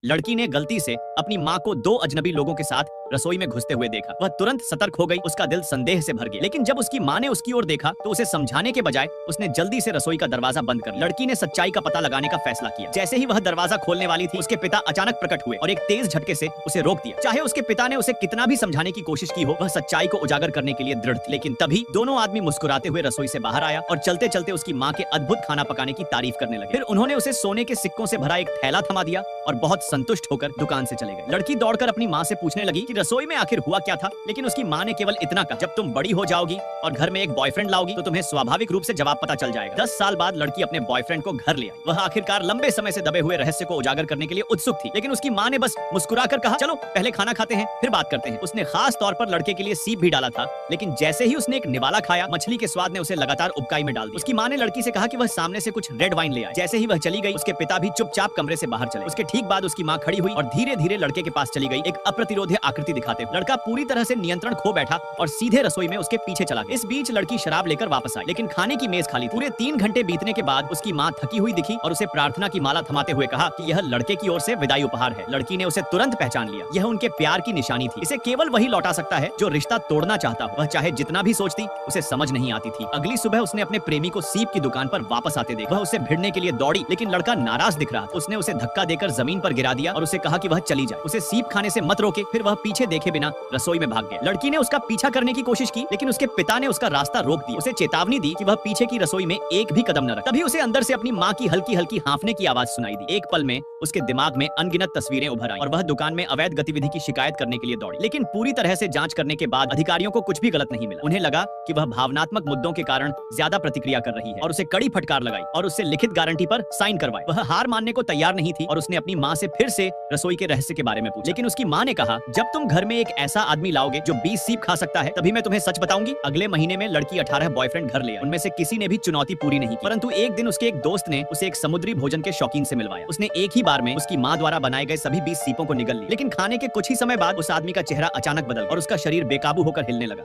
लड़की ने गलती से अपनी माँ को दो अजनबी लोगों के साथ रसोई में घुसते हुए देखा। वह तुरंत सतर्क हो गई, उसका दिल संदेह से भर गया। लेकिन जब उसकी माँ ने उसकी ओर देखा तो उसे समझाने के बजाय उसने जल्दी से रसोई का दरवाजा बंद कर लिया। लड़की ने सच्चाई का पता लगाने का फैसला किया। जैसे ही वह दरवाजा खोलने वाली थी, उसके पिता अचानक प्रकट हुए और एक तेज झटके से उसे रोक दिया। चाहे उसके पिता ने उसे कितना भी समझाने की कोशिश की हो, वह सच्चाई को उजागर करने के लिए दृढ़ थे। लेकिन तभी दोनों आदमी मुस्कुराते हुए रसोई से बाहर आया और चलते चलते उसकी माँ के अद्भुत खाना पकाने की तारीफ करने लगे। फिर उन्होंने उसे सोने के सिक्कों से भरा एक थैला थमा दिया और बहुत संतुष्ट होकर दुकान से चले गए। लड़की दौड़कर अपनी माँ से पूछने लगी कि रसोई में आखिर हुआ क्या था, लेकिन उसकी माँ ने केवल इतना कहा, जब तुम बड़ी हो जाओगी और घर में एक बॉयफ्रेंड लाओगी तो तुम्हें स्वाभाविक रूप से जवाब पता चल जाएगा। 10 साल बाद लड़की अपने बॉयफ्रेंड को घर ले आई। वह आखिरकार लंबे समय से दबे हुए रहस्य को उजागर करने के लिए उत्सुक थी, लेकिन उसकी माँ ने बस मुस्कुराकर कहा, चलो पहले खाना खाते हैं फिर बात करते हैं। उसने खास तौर पर लड़के के लिए सीप भी डाला था, लेकिन जैसे ही उसने एक निवाला खाया, मछली के स्वाद ने उसे लगातार उबकाई में डाल दिया। उसकी माँ ने लड़की से कहा कि वह सामने से कुछ रेड वाइन ले आए। जैसे ही वह चली गई, उसके पिता भी चुपचाप कमरे से बाहर चले। उसके ठीक बाद उसकी माँ खड़ी हुई और धीरे धीरे लड़के के पास चली गई, एक अप्रतिरोध्य आकृति दिखाते हुए। लड़का पूरी तरह से नियंत्रण खो बैठा और सीधे रसोई में उसके पीछे चला गया। इस बीच लड़की शराब लेकर वापस आई, लेकिन खाने की मेज खाली थी। पूरे 3 घंटे बीतने के बाद उसकी माँ थकी हुई दिखी और उसे प्रार्थना की माला थमाते हुए कहा कि यह लड़के की ओर से विदाई उपहार है। लड़की ने उसे तुरंत पहचान लिया, यह उनके प्यार की निशानी थी। इसे केवल वही लौटा सकता है जो रिश्ता तोड़ना चाहता हो। वह चाहे जितना भी सोचती, उसे समझ नहीं आती थी। अगली सुबह उसने अपने प्रेमी को सीप की दुकान पर वापस आते देखा। वह उसे भिड़ने के लिए दौड़ी, लेकिन लड़का नाराज दिख रहा था। उसने उसे धक्का देकर जमीन पर गिरा दिया और उसे कहा कि वह चली जाए, उसे सीप खाने से मत रोके। फिर वह पीछे देखे बिना रसोई में भाग गया। लड़की ने उसका पीछा करने की कोशिश की, लेकिन उसके पिता ने उसका रास्ता रोक दिया। उसे चेतावनी दी कि वह पीछे की रसोई में एक भी कदम न रखे। तभी उसे अंदर से अपनी माँ की हल्की हल्की हांफने की आवाज सुनाई दी। एक पल में उसके दिमाग में अनगिनत तस्वीरें उभर आई और वह दुकान में अवैध गतिविधि की शिकायत करने के लिए दौड़ी। लेकिन पूरी तरह से जांच करने के बाद अधिकारियों को कुछ भी गलत नहीं मिला। उन्हें लगा कि वह भावनात्मक मुद्दों के कारण ज्यादा प्रतिक्रिया कर रही है और उसे कड़ी फटकार लगाई और उससे लिखित गारंटी पर साइन करवाए। वह हार मानने को तैयार नहीं थी और उसने अपनी माँ से फिर से रसोई के रहस्य के बारे में पूछा। लेकिन उसकी माँ ने कहा, जब तुम घर में एक ऐसा आदमी लाओगे जो 20 सीप खा सकता है, तभी मैं तुम्हें सच बताऊंगी। अगले महीने में लड़की 18 बॉयफ्रेंड घर ले आई। उनमें से किसी ने भी चुनौती पूरी नहीं की, परंतु एक दिन उसके एक दोस्त ने उसे एक समुद्री भोजन के शौकीन से मिलवाया। उसने एक ही बार में उसकी माँ द्वारा बनाए गए सभी 20 सीपों को निगल लिया। लेकिन खाने के कुछ ही समय बाद उस आदमी का चेहरा अचानक बदल गया और उसका शरीर बेकाबू होकर हिलने लगा।